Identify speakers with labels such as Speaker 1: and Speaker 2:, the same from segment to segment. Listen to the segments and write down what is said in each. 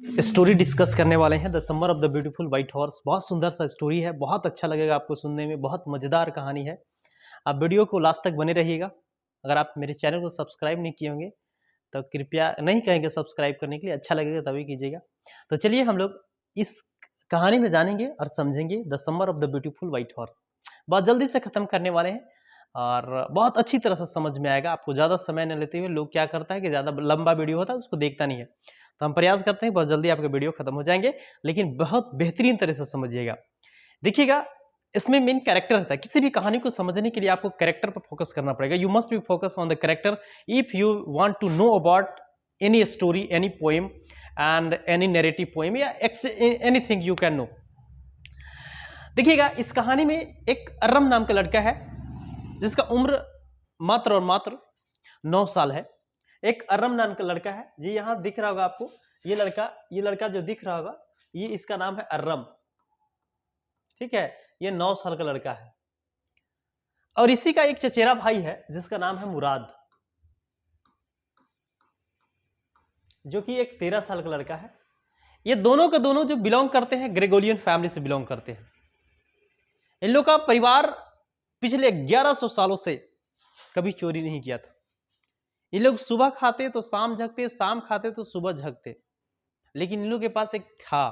Speaker 1: Story discuss करने वाले हैं the summer of the beautiful white horse. बहुत सुंदर सा स्टोरी है, बहुत अच्छा लगेगा आपको सुनने में, बहुत मज़ेदार कहानी है। आप वीडियो को लास्ट तक बने रहिएगा। अगर आप मेरे चैनल को सब्सक्राइब नहीं किए होंगे तो कृपया, नहीं कहेंगे सब्सक्राइब करने के लिए, अच्छा लगेगा तभी कीजिएगा। तो चलिए हम लोग इस कहानी में जानेंगे और समझेंगे the summer of the beautiful white horse. बहुत जल्दी से ख़त्म करने वाले हैं और बहुत अच्छी तरह से समझ में आएगा आपको। ज़्यादा समय न लेते हुए लोग क्या करता है कि ज़्यादा लंबा वीडियो होता है उसको देखता नहीं है, तो हम प्रयास करते हैं बहुत जल्दी आपके वीडियो खत्म हो जाएंगे, लेकिन बहुत बेहतरीन तरह से समझिएगा। देखिएगा, इसमें मेन कैरेक्टर रहता है। किसी भी कहानी को समझने के लिए आपको कैरेक्टर पर फोकस करना पड़ेगा। You must be focus on the character if you want to know about any story, any poem and any narrative poem या एनीथिंग यू कैन नो। देखिएगा, इस कहानी में एक अर्रम नाम का लड़का है जिसका उम्र मात्र और मात्र 9 साल है। एक अर्रम नाम का लड़का है जी, यहाँ दिख रहा होगा आपको। ये लड़का जो दिख रहा होगा, ये इसका नाम है अर्रम। ठीक है, ये 9 साल का लड़का है और इसी का एक चचेरा भाई है जिसका नाम है मुराद, जो कि एक 13 साल का लड़का है। ये दोनों के दोनों जो बिलोंग करते हैं ग्रेगोरियन फैमिली से बिलोंग करते हैं। इन लोग का परिवार पिछले 1100 सालों से कभी चोरी नहीं किया था। ये लोग सुबह खाते तो शाम जगते, शाम खाते तो सुबह जगते, लेकिन इन लोग के पास एक था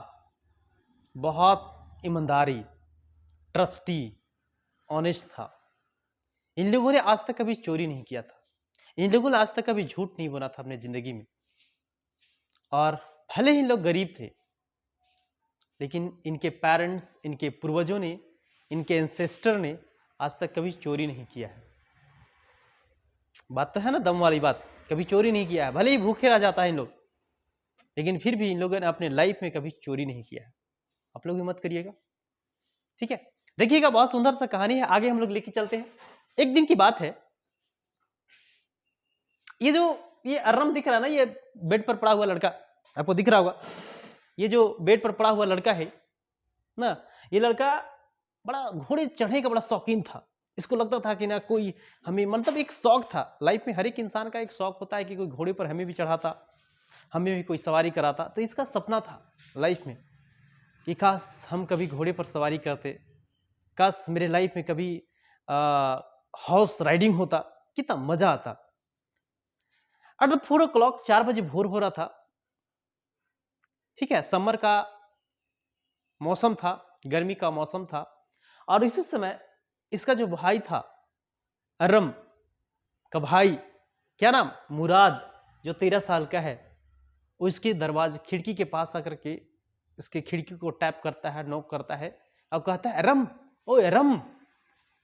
Speaker 1: बहुत ईमानदारी, ट्रस्टी, ऑनेस्ट था। इन लोगों ने आज तक कभी चोरी नहीं किया था। इन लोगों ने आज तक कभी झूठ नहीं बोला था अपने जिंदगी में। और भले ही इन लोग गरीब थे, लेकिन इनके पेरेंट्स, इनके पूर्वजों ने, इनके एंसेस्टर ने आज तक कभी चोरी नहीं किया है। बात तो है ना, दम वाली बात। कभी चोरी नहीं किया है, भले ही भूखे रह जाता है इन लोग, लेकिन फिर भी इन लोगों ने अपने लाइफ में कभी चोरी नहीं किया है। आप लोग भी मत करिएगा, ठीक है। देखिएगा, बहुत सुंदर सा कहानी है, आगे हम लोग लेके चलते हैं। एक दिन की बात है, ये अर्रम दिख रहा है ना, ये बेड पर पड़ा हुआ लड़का आपको दिख रहा होगा। ये जो बेड पर पड़ा हुआ लड़का है ना, ये लड़का बड़ा घोड़े चढ़ने का बड़ा शौकीन था। इसको लगता था कि ना कोई हमें, मतलब एक शौक था लाइफ में, हर एक इंसान का एक शौक होता है कि कोई घोड़े पर हमें भी चढ़ाता, हमें भी कोई सवारी कराता। तो इसका सपना था लाइफ में कि काश हम कभी घोड़े पर सवारी करते, काश मेरे लाइफ में कभी हॉर्स राइडिंग होता, कितना मजा आता। एट द 4 o'clock, 4 बजे भोर हो रहा था। ठीक है, समर का मौसम था, गर्मी का मौसम था। और इसी समय इसका जो भाई था, अर्रम का भाई, क्या नाम, मुराद, जो 13 साल का है, उसके दरवाजे, खिड़की के पास आकर के इसके खिड़की को टैप करता है, नॉक करता है और कहता है, अरम, ओ अरम,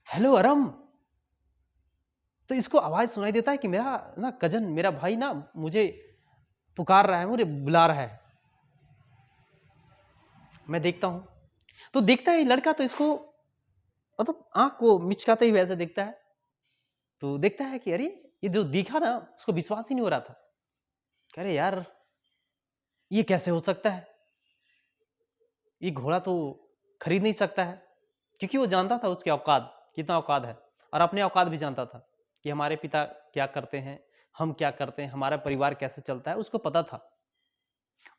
Speaker 1: हेलो अरम। तो इसको आवाज सुनाई देता है कि मेरा ना कजन, मेरा भाई ना मुझे पुकार रहा है, मुझे बुला रहा है। मैं देखता हूं, तो देखता है लड़का, तो इसको मतलब आंख को मिचकाते हुए ऐसे देखता है। तो देखता है कि अरे ये जो दिखा ना, उसको विश्वास ही नहीं हो रहा था। कह रहे यार, ये कैसे हो सकता है, ये घोड़ा तो खरीद नहीं सकता है। क्योंकि वो जानता था उसके औकात, कितना औकात है, और अपने औकात भी जानता था कि हमारे पिता क्या करते हैं, हम क्या करते हैं, हमारा परिवार कैसे चलता है, उसको पता था।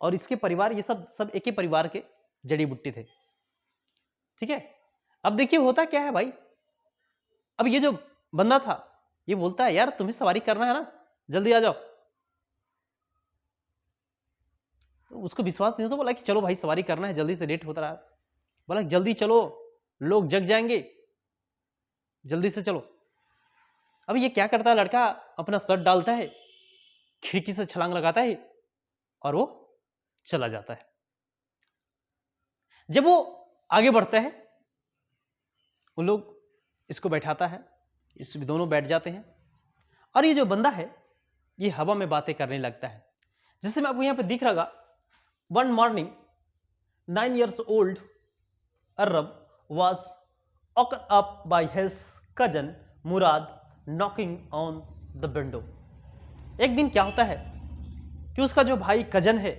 Speaker 1: और इसके परिवार, ये सब एक ही परिवार के जड़ी बूटी थे। ठीक है, अब देखिए होता क्या है भाई। अब ये जो बंदा था, ये बोलता है यार तुम्हें सवारी करना है ना, जल्दी आ जाओ। तो उसको विश्वास नहीं था, बोला कि चलो भाई सवारी करना है, जल्दी से लेट होता रहा। बोला जल्दी चलो, लोग जग जाएंगे, जल्दी से चलो। अब ये क्या करता है लड़का, अपना शर्ट डालता है, खिड़की से छलांग लगाता है और वो चला जाता है। जब वो आगे बढ़ता है, उन लोग इसको बैठाता है, इस दोनों बैठ जाते हैं और ये जो बंदा है ये हवा में बातें करने लगता है। जैसे मैं आपको यहां पे दिख रहा होगा, one morning 9 years old Arab was woken up by his cousin Murad knocking on the window। एक दिन क्या होता है कि उसका जो भाई कजन है,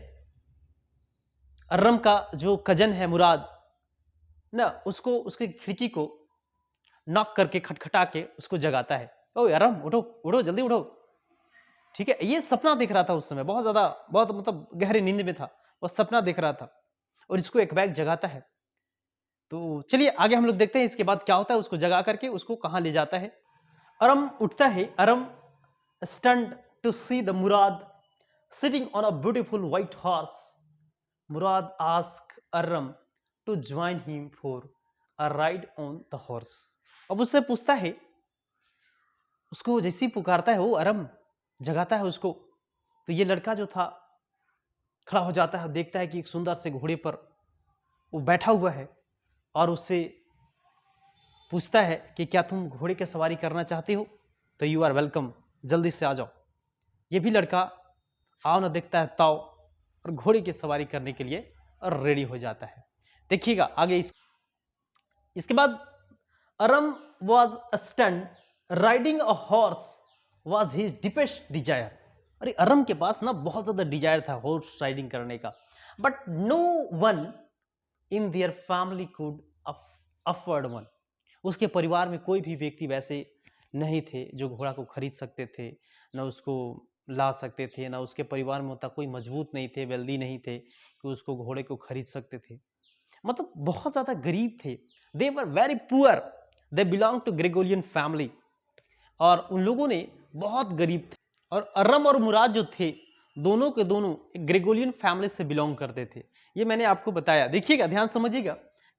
Speaker 1: अर्रम का जो कजन है मुराद ना, उसको उसकी खिड़की को नॉक करके, खटखटा के उसको जगाता है। ओ अर्रम, उठो उठो, जल्दी उठो। ठीक है, ये सपना देख रहा था उस समय, बहुत ज्यादा, बहुत मतलब गहरी नींद में था। और सपना देख रहा था और इसको एकबैग जगाता है। तो चलिए आगे हम लोग देखते हैं इसके बाद क्या होता है। उसको जगा करके उसको कहाँ ले जाता है। अरम उठता है। Aram stunned to see the Mourad sitting on a beautiful white horse. Mourad ask Aram to join him for a ride on the horse. अब उससे पूछता है, उसको जैसे ही पुकारता है वो अरम जगाता है उसको, तो ये लड़का जो था खड़ा हो जाता है, देखता है कि एक सुंदर से घोड़े पर वो बैठा हुआ है और उससे पूछता है कि क्या तुम घोड़े की सवारी करना चाहते हो? तो यू आर वेलकम, जल्दी से आ जाओ। ये भी लड़का आओ ना देखता है ताओ और घोड़े की सवारी करने के लिए और रेडी हो जाता है। देखिएगा आगे इसके बाद Aram was stunned riding a horse was his deepest desire. अरे अरम के पास ना बहुत ज्यादा डिजायर था हॉर्स राइडिंग करने का, but no one in their family could afford one. उसके परिवार में कोई भी व्यक्ति वैसे नहीं थे जो घोड़ा को खरीद सकते थे, ना उसको ला सकते थे, ना उसके परिवार में होता कोई मजबूत नहीं थे, वेल्दी नहीं थे कि उसको घोड़े को खरीद सकते थे। मतलब बहुत ज्यादा गरीब थे। They were very poor, they belong to Gregorian family. और उन लोगों ने बहुत गरीब थे। और अरम और मुराद जो थे दोनों के दोनों एक ग्रेगोरियन फैमिली से बिलोंग करते थे। ये मैंने आपको बताया, देखिएगा ध्यान समझिएगा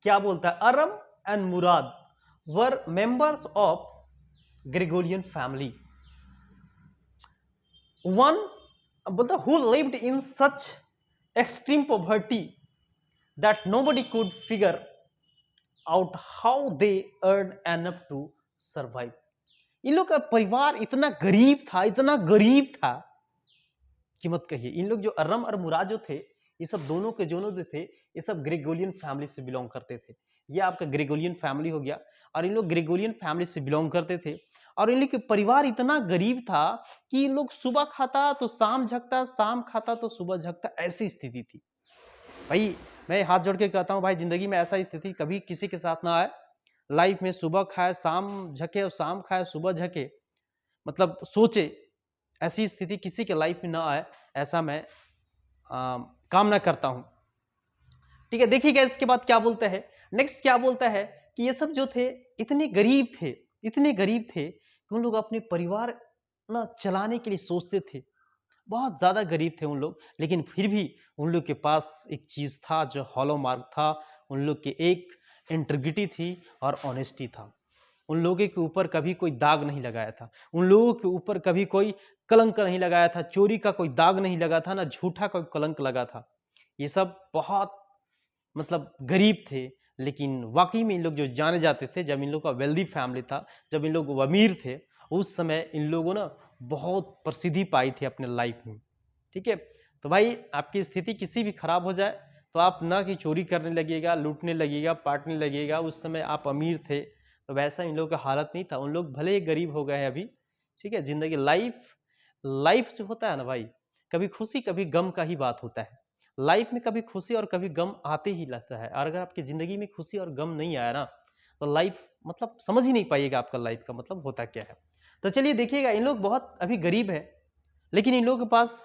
Speaker 1: क्या बोलता है। Aram and Mourad were members of Gregorian family. वन बोलता who lived in such extreme poverty that nobody could figure out how they earned enough to survive। इन लोग का परिवार इतना गरीब था, इतना गरीब था कि मत कहिए। इन लोग जो अरम और मुराद जो थे, ये सब दोनों के जो थे, ये सब ग्रेगोरियन फैमिली से बिलोंग करते थे। ये आपका ग्रेगोरियन फैमिली हो गया और इन लोग ग्रेगोरियन फैमिली से बिलोंग करते थे। और इन लोग के परिवार इतना गरीब था कि इन लोग सुबह खाता तो शाम झकता, शाम खाता तो सुबह झकता, ऐसी स्थिति थी। भाई मैं हाथ जोड़ के कहता हूँ भाई, जिंदगी में ऐसा स्थिति कभी किसी के साथ ना आए। लाइफ में सुबह खाए शाम झके और शाम खाए सुबह झके, मतलब सोचे ऐसी स्थिति किसी के लाइफ में ना आए, ऐसा मैं कामना करता हूँ। ठीक है, देखिएगा इसके बाद क्या बोलता है। नेक्स्ट क्या बोलता है कि ये सब जो थे इतने गरीब थे, इतने गरीब थे कि उन लोग अपने परिवार ना चलाने के लिए सोचते थे। बहुत ज्यादा गरीब थे उन लोग, लेकिन फिर भी उन लोग के पास एक चीज था जो हॉलो मार्क था। उन लोग के एक इंटीग्रिटी थी और ऑनेस्टी था। उन लोगों के ऊपर कभी कोई दाग नहीं लगाया था, उन लोगों के ऊपर कभी कोई कलंक नहीं लगाया था, चोरी का कोई दाग नहीं लगा था, ना झूठा कोई कलंक लगा था। ये सब बहुत मतलब गरीब थे, लेकिन वाकई में इन लोग जो जाने जाते थे, जब इन लोग का वेल्दी फैमिली था, जब इन लोग अमीर थे, उस समय इन लोगों ने बहुत प्रसिद्धि पाई थी अपने लाइफ में। ठीक है, तो भाई आपकी स्थिति किसी भी खराब हो जाए तो आप ना कि चोरी करने लगेगा, लूटने लगेगा, पाटने लगेगा। उस समय आप अमीर थे, तो वैसा इन लोगों का हालत नहीं था। उन लोग भले ही गरीब हो गए हैं अभी। ठीक है, जिंदगी लाइफ जो होता है ना भाई, कभी खुशी कभी गम का ही बात होता है। लाइफ में कभी खुशी और कभी गम आते ही रहता है। और अगर आपकी जिंदगी में खुशी और गम नहीं आया ना, तो लाइफ मतलब समझ ही नहीं पाइएगा आपका लाइफ का मतलब होता क्या है। तो चलिए देखिएगा, इन लोग बहुत अभी गरीब है, लेकिन इन लोगों के पास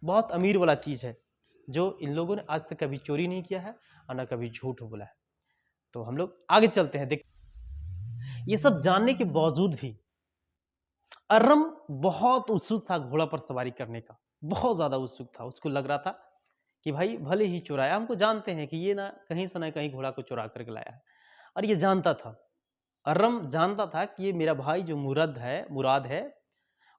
Speaker 1: बहुत अमीर वाला चीज है जो इन लोगों ने आज तक कभी चोरी नहीं किया है और ना कभी झूठ बोला है। तो हम लोग आगे चलते हैं। देख, ये सब जानने के बावजूद भी अरम बहुत उत्सुक था घोड़ा पर सवारी करने का, बहुत ज्यादा उत्सुक था। उसको लग रहा था कि भाई भले ही चुराया, हमको जानते हैं कि ये ना कहीं से ना कहीं घोड़ा को चुरा करके लाया है। और ये जानता था, अरम जानता था कि ये मेरा भाई जो मुराद है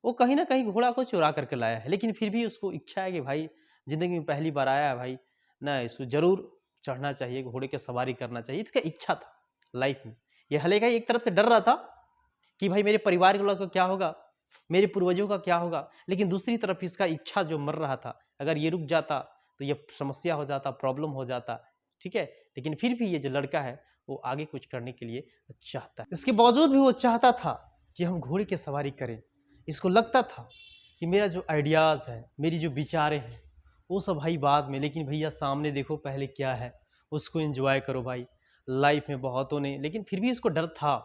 Speaker 1: वो कहीं ना कहीं घोड़ा को चुरा करके लाया है। लेकिन फिर भी उसको इच्छा है कि भाई जिंदगी में पहली बार आया है भाई, ना इसको जरूर चढ़ना चाहिए, घोड़े की सवारी करना चाहिए। इसका इच्छा था लाइफ में। ये हले का एक तरफ से डर रहा था कि भाई मेरे परिवार के लोगों का क्या होगा, मेरे पूर्वजों का क्या होगा, लेकिन दूसरी तरफ इसका इच्छा जो मर रहा था, अगर ये रुक जाता तो ये समस्या हो जाता, प्रॉब्लम हो जाता। ठीक है, लेकिन फिर भी ये जो लड़का है वो आगे कुछ करने के लिए चाहता है। इसके बावजूद भी वो चाहता था कि हम घोड़े की सवारी करें। इसको लगता था कि मेरा जो आइडियाज़ है, मेरी जो विचारें हैं, वो सब भाई बाद में, लेकिन भैया सामने देखो पहले क्या है, उसको एंजॉय करो भाई। लाइफ में बहुतों ने, लेकिन फिर भी इसको डर था,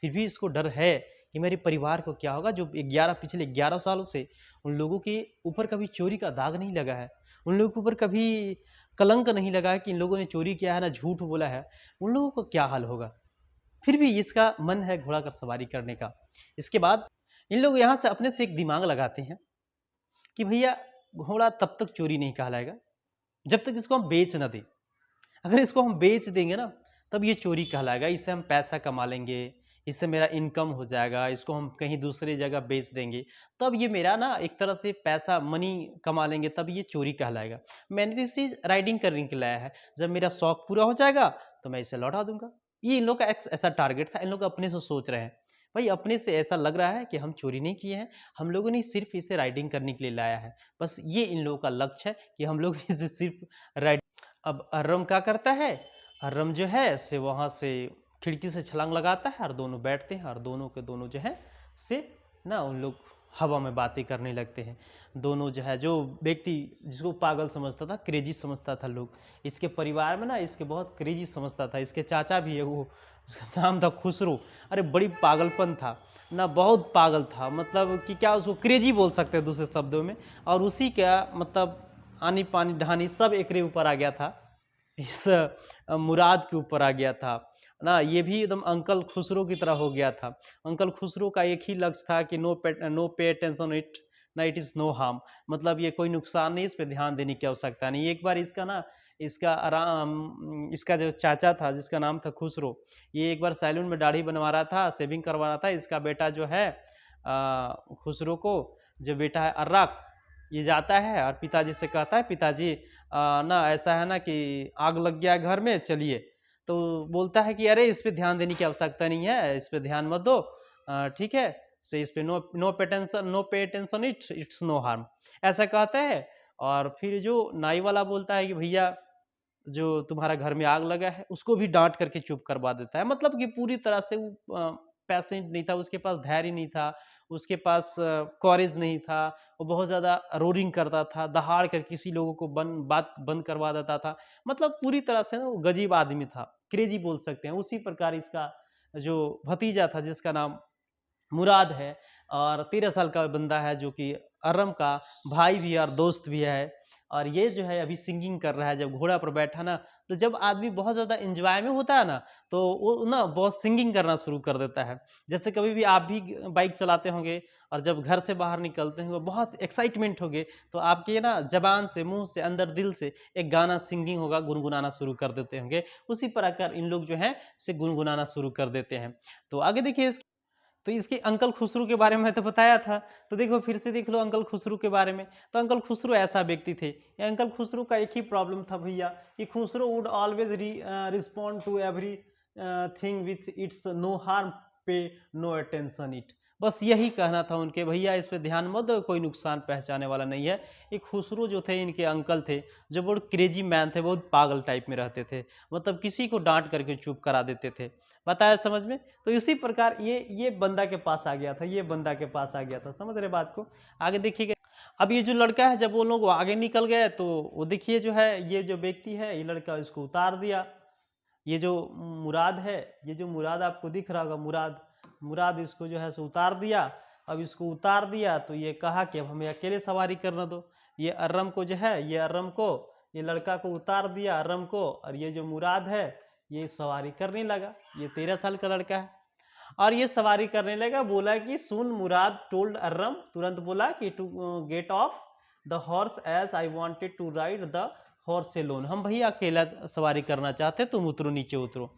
Speaker 1: फिर भी इसको डर है कि मेरे परिवार को क्या होगा। जो पिछले 11 सालों से उन लोगों के ऊपर कभी चोरी का दाग नहीं लगा है, उन लोगों के ऊपर कभी कलंक नहीं लगा कि इन लोगों ने चोरी किया है ना झूठ बोला है, उन लोगों को क्या हाल होगा। फिर भी इसका मन है घोड़ा का सवारी करने का। इसके बाद इन लोग यहाँ से अपने से एक दिमाग लगाते हैं कि भैया घोड़ा तब तक चोरी नहीं कहलाएगा जब तक इसको हम बेच ना दें। अगर इसको हम बेच देंगे ना तब ये चोरी कहलाएगा, इससे हम पैसा कमा लेंगे, इससे मेरा इनकम हो जाएगा, इसको हम कहीं दूसरी जगह बेच देंगे तब ये मेरा ना एक तरह से पैसा मनी कमा लेंगे, तब ये चोरी कहलाएगा। मैंने तो इसी राइडिंग करने के लाया है, जब मेरा शौक पूरा हो जाएगा तो मैं इसे लौटा दूंगा। ये इन लोग का ऐसा टारगेट था, इन लोग अपने से सोच रहे हैं। भाई अपने से ऐसा लग रहा है कि हम चोरी नहीं किए हैं, हम लोगों ने सिर्फ इसे राइडिंग करने के लिए लाया है, बस ये इन लोगों का लक्ष्य है कि हम लोग इसे सिर्फ राइड। अब अर्रम क्या करता है, अर्रम जो है से वहाँ से खिड़की से छलांग लगाता है और दोनों बैठते हैं और दोनों के दोनों जो है से ना उन लोग हवा में बातें करने लगते हैं। दोनों जो है, जो व्यक्ति जिसको पागल समझता था, क्रेजी समझता था लोग, इसके परिवार में ना इसके बहुत क्रेजी समझता था। इसके चाचा भी है, वो उसका नाम था खुसरो। अरे बड़ी पागलपन था ना, बहुत पागल था, मतलब कि क्या उसको क्रेजी बोल सकते हैं दूसरे शब्दों में। और उसी का मतलब आनी पानी ढानी सब एकरे ऊपर आ गया था, इस मुराद के ऊपर आ गया था ना। ये भी एकदम अंकल खुसरो की तरह हो गया था। अंकल खुसरो का एक ही लक्ष्य था कि नो पे अटेंशन इट ना, इट इज़ नो हार्म, मतलब ये कोई नुकसान नहीं, इस पर ध्यान देने की आवश्यकता नहीं। एक बार इसका ना इसका आराम, इसका जो चाचा था जिसका नाम था खुसरो, ये एक बार सैलून में दाढ़ी बनवा रहा था, शेविंग करवा रहा था। इसका बेटा जो है खुसरो को, जो बेटा है अर्राक, ये जाता है और पिताजी से कहता है, पिताजी ना ऐसा है ना कि आग लग गया घर में, चलिए। तो बोलता है कि अरे इस पे ध्यान देने की आवश्यकता नहीं है, इस पे ध्यान मत दो, ठीक है, से इस पे नो नो पे टेंशन, नो पे टेंशन, इट्स नो हार्म, ऐसा कहता है। और फिर जो नाई वाला बोलता है कि भैया जो तुम्हारा घर में आग लगा है, उसको भी डांट करके चुप करवा देता है। मतलब कि पूरी तरह से वो पैसेंट नहीं था, उसके पास धैर्य नहीं था, उसके पास कॉरेज नहीं था। वो बहुत ज़्यादा रोरिंग करता था, दहाड़ कर किसी लोगों को बात बंद करवा देता था। मतलब पूरी तरह से ना वो गजीब आदमी था, क्रेजी बोल सकते हैं। उसी प्रकार इसका जो भतीजा था जिसका नाम मुराद है, और 13 साल का बंदा है, जो कि अर्रम का भाई भी है और दोस्त भी है। और ये जो है अभी सिंगिंग कर रहा है। जब घोड़ा पर बैठा ना, तो जब आदमी बहुत ज़्यादा एंजॉय में होता है ना, तो वो ना बहुत सिंगिंग करना शुरू कर देता है। जैसे कभी भी आप भी बाइक चलाते होंगे और जब घर से बाहर निकलते होंगे, बहुत एक्साइटमेंट होगे, तो आपके ना जबान से, मुंह से, अंदर दिल से एक गाना सिंगिंग होगा, गुनगुनाना शुरू कर देते होंगे। उसी प्रकार इन लोग जो है से गुनगुनाना शुरू कर देते हैं। तो आगे देखिए, तो इसके अंकल खुसरो के बारे में तो बताया था। तो देखो फिर से देख लो अंकल खुसरो के बारे में। तो अंकल खुसरो ऐसा व्यक्ति थे, ये अंकल खुसरो का एक ही प्रॉब्लम था भैया, कि Khusro would always respond to everything with it's no harm, pay no attention it. बस यही कहना था उनके, भैया इस पे ध्यान मत दो, कोई नुकसान पहुंचाने वाला नहीं है। ये खुसरो जो थे, इनके अंकल थे, जो बहुत क्रेजी मैन थे, बहुत पागल टाइप में रहते थे, मतलब किसी को डांट करके चुप करा देते थे। बताया समझ में। तो इसी प्रकार ये बंदा के पास आ गया था, ये बंदा के पास आ गया था, समझ रहे बात को। आगे देखिएगा, अब ये जो लड़का है, जब वो लोग आगे निकल गए, तो वो देखिए जो है, ये जो व्यक्ति है, ये लड़का इसको उतार दिया। ये जो मुराद है, ये जो मुराद आपको दिख रहा होगा, मुराद, मुराद इसको जो है सो उतार दिया। अब इसको उतार दिया तो ये कहा कि अब हमें अकेले सवारी करना दो। ये अर्रम को जो है, ये अर्रम को, ये लड़का को उतार दिया अर्रम को, और ये जो मुराद है ये सवारी करने लगा। ये 13 साल का लड़का है और ये सवारी करने लगा। बोला कि सुन मुराद टोल्ड अर्रम, तुरंत बोला कि to get off the horse as I wanted to ride the horse alone. हम भैया अकेला सवारी करना चाहते, तुम उतरो, नीचे उतरो।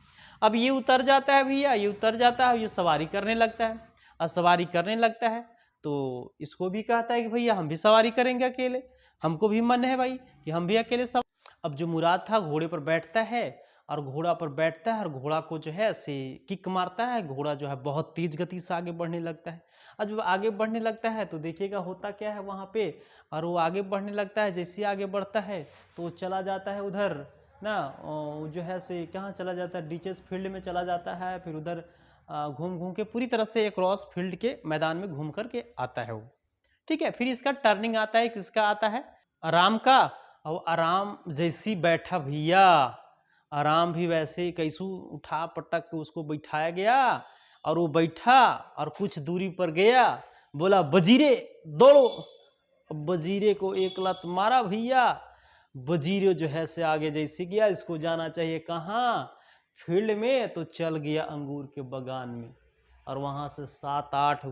Speaker 1: अब ये उतर जाता है भैया, ये उतर जाता है, ये सवारी करने लगता है। और सवारी करने लगता है तो इसको भी कहता है कि भैया हम भी सवारी करेंगे अकेले, हमको भी मन है भाई कि हम भी अकेले सवारी। अब जो मुराद था घोड़े पर बैठता है, और घोड़ा पर बैठता है और घोड़ा को जो है से किक मारता है। घोड़ा जो है बहुत तेज गति से आगे बढ़ने लगता है। और जब आगे बढ़ने लगता है तो देखिएगा होता क्या है वहाँ पे। और वो आगे बढ़ने लगता है, जैसे आगे बढ़ता है तो वो चला जाता है उधर ना, जो है से कहाँ चला जाता है, डीचेस फील्ड में चला जाता है। फिर उधर घूम घूम के पूरी तरह से क्रॉस फील्ड के मैदान में घूम करके आता है वो। ठीक है, फिर इसका टर्निंग आता है, किसका आता है, आराम का। और आराम जैसी बैठा भैया, आराम भी वैसे कैसू उठा पटक के उसको बैठाया गया, और वो बैठा और कुछ दूरी पर गया, बोला वजीरे दौड़ो। अब वजीरे को एक लत मारा भैया, वजीर जो है से आगे जैसे गया, इसको जाना चाहिए कहाँ, फील्ड में, तो चल गया अंगूर के बागान में। और वहाँ से 7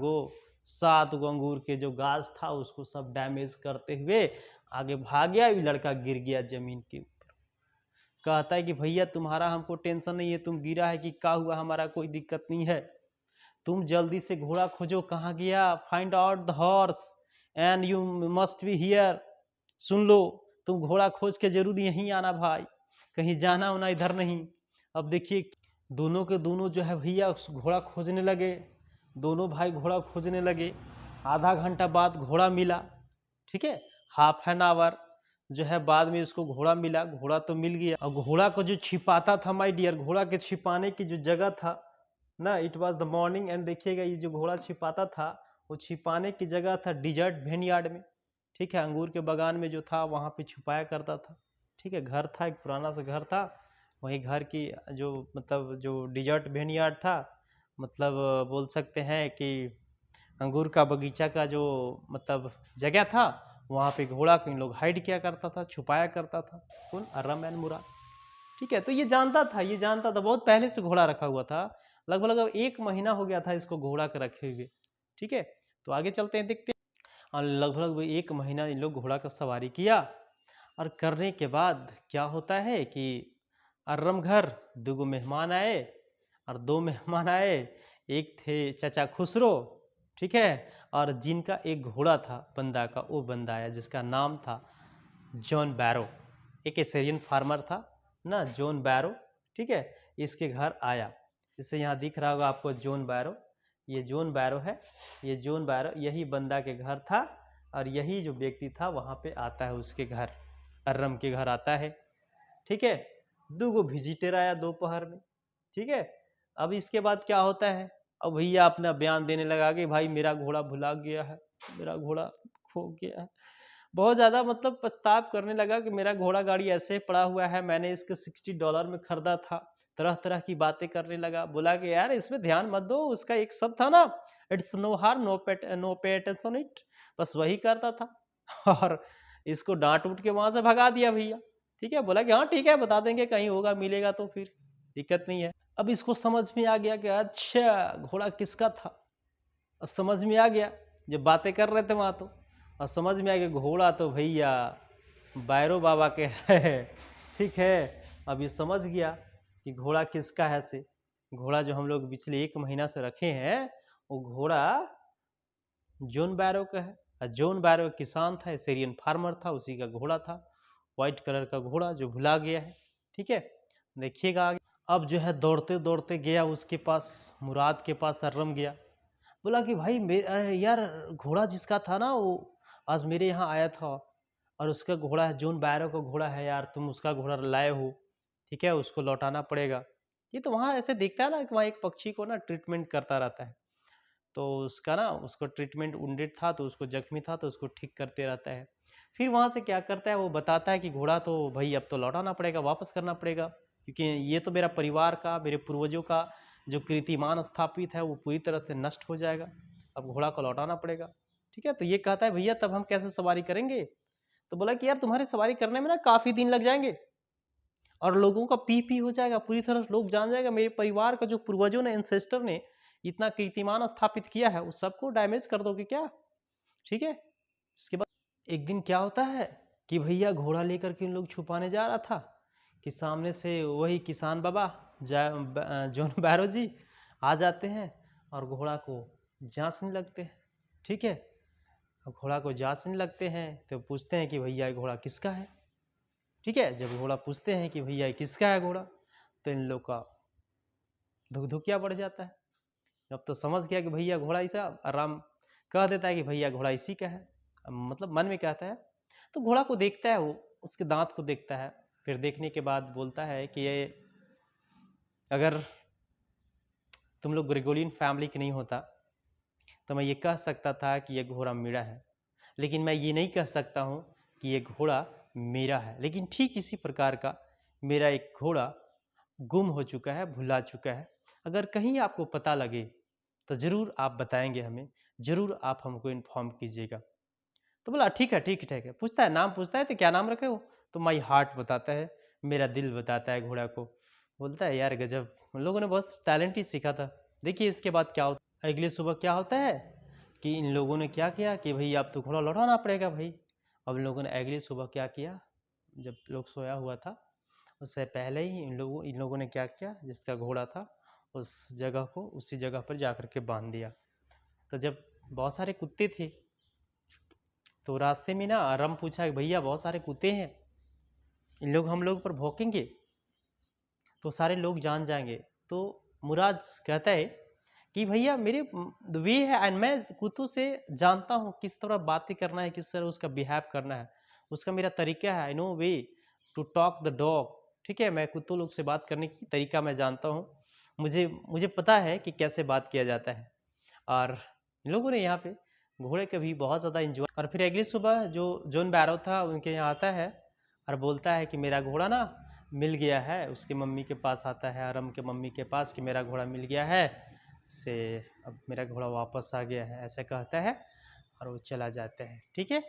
Speaker 1: गो अंगूर के जो गाछ था उसको सब डैमेज करते हुए आगे भाग गया। ये लड़का गिर गया जमीन के ऊपर। कहता है कि भैया तुम्हारा हमको टेंशन नहीं है, तुम गिरा है कि क्या हुआ, हमारा कोई दिक्कत नहीं है, तुम जल्दी से घोड़ा खोजो कहाँ गया, find out the horse and you must be here. सुन लो, तुम घोड़ा खोज के जरूर यहीं आना भाई, कहीं जाना होना इधर नहीं। अब देखिए दोनों के दोनों जो है भैया घोड़ा खोजने लगे, दोनों भाई घोड़ा खोजने लगे। आधा घंटा बाद घोड़ा मिला, ठीक है, हाफ एन आवर जो है बाद में इसको घोड़ा मिला। घोड़ा तो मिल गया, और घोड़ा को जो छिपाता था माय डियर, घोड़ा के छिपाने की जो जगह था ना, it was the morning and देखिएगा ये जो घोड़ा छिपाता था वो छिपाने की जगह था डिजर्ट भेनयार्ड में, ठीक है, अंगूर के बागान में जो था वहाँ पे छुपाया करता था, ठीक है। घर था, एक पुराना सा घर था, वही घर की जो मतलब जो डिजर्ट भेनयार्ड था, मतलब बोल सकते हैं कि अंगूर का बगीचा का जो मतलब जगह था, वहाँ पे घोड़ा को इन लोग हाइड किया करता था, छुपाया करता था। कौन? अर्रम एंड मुराद, ठीक है। तो ये जानता था, बहुत पहले से घोड़ा रखा हुआ था, लगभग 1 महीना हो गया था इसको घोड़ा के रखे हुए, ठीक है। तो आगे चलते हैं, देखते हैं। और लगभग 1 महीना इन लोग घोड़ा का सवारी किया, और करने के बाद क्या होता है कि अर्रम घर 2 मेहमान आए, और 2 मेहमान आए, एक थे चाचा खुसरो, ठीक है, और जिनका एक घोड़ा था बंदा का, वो बंदा आया जिसका नाम था जॉन बैरो, एक एसेरियन फार्मर था ना, जॉन बैरो, ठीक है। इसके घर आया, इससे यहाँ दिख रहा होगा आपको जॉन बैरो, ये जॉन बैरो है, ये जॉन बैरो यही बंदा के घर था, और यही जो व्यक्ति था वहाँ पे आता है उसके घर, अर्रम के घर आता है, ठीक है। 2 विजिटर आया दोपहर में, ठीक है। अब इसके बाद क्या होता है, अब भैया अपना बयान देने लगा कि भाई मेरा घोड़ा भुला गया है, मेरा घोड़ा खो गया है, बहुत ज़्यादा मतलब पछताव करने लगा कि मेरा घोड़ा गाड़ी ऐसे पड़ा हुआ है, मैंने इसको $60 में खरीदा था। तरह तरह की बातें करने लगा, बोला कि यार इसमें ध्यान मत दो, उसका एक शब्द था ना, it's no harm no pay attention it, बस वही करता था। और इसको डांट उठ के वहां से भगा दिया भैया, ठीक है। बोला कि हाँ ठीक है, बता देंगे, कहीं होगा मिलेगा तो फिर दिक्कत नहीं है। अब इसको समझ में आ गया कि अच्छा घोड़ा किसका था, अब समझ में आ गया, जब बातें कर रहे थे वहां तो, और समझ में आ गया घोड़ा तो भैया बैरो बाबा के है, ठीक है। अब ये समझ गया कि घोड़ा किसका है से, घोड़ा जो हम लोग पिछले 1 महीना से रखे हैं वो घोड़ा जॉन बैरो का है। और जॉन बैरो किसान था, एसेरियन फार्मर था, उसी का घोड़ा था, व्हाइट कलर का घोड़ा जो भुला गया है, ठीक है। देखिएगा आगे। अब जो है दौड़ते दौड़ते गया उसके पास, मुराद के पास अर्रम गया, बोला कि भाई यार घोड़ा जिसका था ना वो आज मेरे यहाँ आया था, और उसका घोड़ा है, जॉन बैरो का घोड़ा है यार, तुम उसका घोड़ा लाए हो, ठीक है, उसको लौटाना पड़ेगा। ये तो वहाँ ऐसे देखता है ना कि वहाँ एक पक्षी को ना ट्रीटमेंट करता रहता है, तो उसका ना उसको ट्रीटमेंट वुंडेड था, तो उसको जख्मी था, तो उसको ठीक करते रहता है। फिर वहाँ से क्या करता है, वो बताता है कि घोड़ा तो भाई अब तो लौटाना पड़ेगा, वापस करना पड़ेगा, क्योंकि ये तो मेरा परिवार का, मेरे पूर्वजों का जो कीर्तिमान स्थापित है वो पूरी तरह से नष्ट हो जाएगा, अब घोड़ा को लौटाना पड़ेगा, ठीक है। तो ये कहता है भैया तब हम कैसे सवारी करेंगे, तो बोला कि यार तुम्हारे सवारी करने में ना काफ़ी दिन लग जाएंगे, और लोगों का पी हो जाएगा, पूरी तरह लोग जान जाएगा मेरे परिवार का जो पूर्वजों ने, एंसेस्टर ने इतना कीर्तिमान स्थापित किया है, उस सबको डैमेज कर दोगे क्या, ठीक है। इसके बाद एक दिन क्या होता है कि भैया घोड़ा लेकर के उन लोग छुपाने जा रहा था, कि सामने से वही किसान बाबा जॉन बैरो जी आ जाते हैं, और घोड़ा को जांचने लगते हैं, ठीक है। अब घोड़ा को जांचने लगते हैं तो पूछते हैं कि भैया ये घोड़ा किसका है, ठीक है। जब घोड़ा पूछते हैं कि भैया ये किसका है घोड़ा, तो इन लोग का धुकधुकिया बढ़ जाता है। अब तो समझ गया कि भैया घोड़ा ऐसा, आराम कह देता है कि भैया घोड़ा इसी का है, मतलब मन में कहता है। तो घोड़ा को देखता है, वो उसके दांत को देखता है, फिर देखने के बाद बोलता है कि ये अगर तुम लोग ग्रेगोरियन फैमिली के नहीं होता तो मैं ये कह सकता था कि ये घोड़ा मेरा है, लेकिन मैं ये नहीं कह सकता हूँ कि ये घोड़ा मेरा है। लेकिन ठीक इसी प्रकार का मेरा एक घोड़ा गुम हो चुका है, भुला चुका है, अगर कहीं आपको पता लगे तो ज़रूर आप बताएंगे हमें, ज़रूर आप हमको इन्फॉर्म कीजिएगा। तो बोला ठीक है ठीक है ठीक है, पूछता है नाम, पूछता है तो क्या नाम रखे हो, तो माई हार्ट बताता है, मेरा दिल बताता है घोड़ा को। बोलता है यार गजब, उन लोगों ने बहुत टैलेंट ही सीखा था। देखिए इसके बाद क्या होता है, अगली सुबह क्या होता है कि इन लोगों ने क्या किया कि भाई अब तो घोड़ा लौटाना पड़ेगा भाई। अब इन लोगों ने अगली सुबह क्या किया, जब लोग सोया हुआ था उससे पहले ही इन लोगों ने क्या किया, जिसका घोड़ा था उस जगह को उसी जगह पर जा कर के बांध दिया। तो जब बहुत सारे कुत्ते थे तो रास्ते में ना आराम पूछा कि भैया बहुत सारे कुत्ते हैं, इन लोग हम लोग पर भौंकेंगे तो सारे लोग जान जाएंगे। तो मुराद कहता है कि भैया मेरे वे है एंड मैं कुत्तों से जानता हूँ किस तरह बातें करना है, किस तरह उसका बिहेव करना है, उसका मेरा तरीका है। I know way to talk the dog. ठीक है, मैं कुत्तों लोग से बात करने की तरीका मैं जानता हूँ, मुझे मुझे पता है कि कैसे बात किया जाता है। और इन लोगों ने यहाँ पे घोड़े का भी बहुत ज़्यादा इंजॉय। और फिर अगली सुबह जो जॉन बैरो था उनके यहाँ आता है और बोलता है कि मेरा घोड़ा ना मिल गया है। उसकी मम्मी के पास आता है, आरम के मम्मी के पास, कि मेरा घोड़ा मिल गया है, से अब मेरा घोड़ा वापस आ गया है, ऐसा कहता है और वो चला जाता है। ठीक है,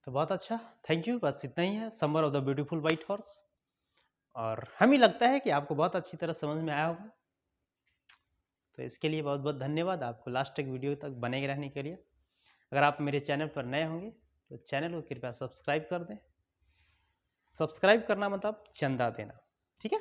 Speaker 1: तो बहुत अच्छा, थैंक यू। बस इतना ही है summer of the beautiful white horse. और हमें लगता है कि आपको बहुत अच्छी तरह समझ में आया होगा, तो इसके लिए बहुत बहुत धन्यवाद आपको लास्ट तक वीडियो तक बने रहने के लिए। अगर आप मेरे चैनल पर नए होंगे तो चैनल को कृपया सब्सक्राइब कर दें। सब्सक्राइब करना मतलब चंदा देना, ठीक है।